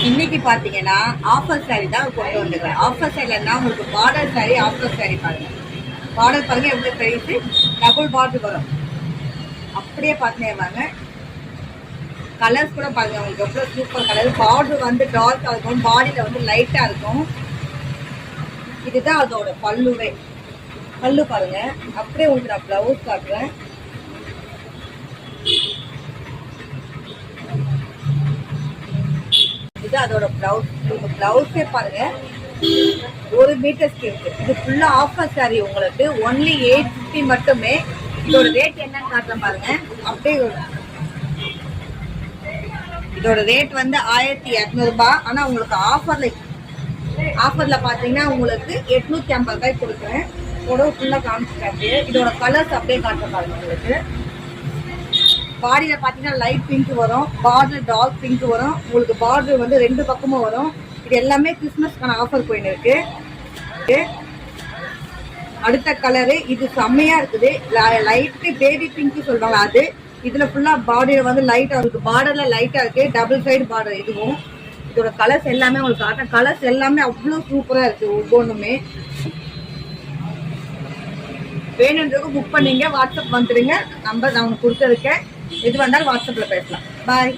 இன்னைக்கு பாத்தீங்கன்னா offer sorry தான் கொண்டு வந்துருக்கேன். ஆஃபர் சாரிலன்னா உங்களுக்கு பார்டர் சாரி, ஆஃபர் சாரி பாருங்க. பார்டர் பாருங்க எவ்வளவு பெருசு, டபுள் பார்டர் வரும். அப்படியே பாத்தீங்கன்னா கலர்ஸ் கூட பாருங்க உங்களுக்கு எவ்வளவு சூப்பர் கலர். பார்டர் வந்து டார்க்கா இருக்கும், பாடியில வந்து லைட்டா இருக்கும். இதுதான் அதோட பல்லுவே. பல்லு பாருங்க. அப்படியே உங்களுக்கு நான் பிளவுஸ் காட்டுறேன். இது அதோட பிளவுஸ். பிளவுஸே பாருங்க 1 மீட்டர் இருக்கு. இது ஃபுல்லா ஆஃபர் சாரி உங்களுக்கு ஒன்லி 850 மட்டுமே. இதோட ரேட் என்னன்னு காட்டுறேன் பாருங்க. அப்படியே இதோட ரேட் வந்து 1200 ரூபாய். ஆனா உங்களுக்கு ஆஃபர்ல பாத்தீங்கன்னா உங்களுக்கு 850 ரூபாய் கொடுக்குறேன். உடம்பு ஃபுல்லா காமிச்சிட்டாரு. இதோட கலர்ஸ் அப்படியே காட்டுறேன் பாருங்க. உங்களுக்கு பாடியில பாத்தீங்கன்னா லைட் பிங்க் வரும், பார்டர் டார்க் பிங்க் வரும். உங்களுக்கு பார்டர் வந்து 2 பக்கமும் வரும். இது எல்லாமே கிறிஸ்மஸ்க்கான ஆஃபர் போயின்னு இருக்கு. அடுத்த கலரு இது செம்மையா இருக்குது. லைட் பேபி பிங்க் சொல்றாங்க அது. இதுல ஃபுல்லா பாடியில வந்து லைட்டா இருக்கு, பார்டர்ல லைட்டா இருக்கு. Double side border. இதுவும் இதோட கலர்ஸ் எல்லாமே உங்களுக்கு காட்டுறேன். கலர்ஸ் எல்லாமே அவ்வளவு சூப்பரா இருக்கு. ஒவ்வொன்றுமே வேணுன்றதுக்கு புக் பண்ணீங்க, வாட்ஸ்அப் வந்துடுங்க. நம்பர் நான் உங்களுக்கு கொடுத்துருக்கேன். எது வந்தாலும் வாட்ஸ்அப்ல பேசலாம். பாய்.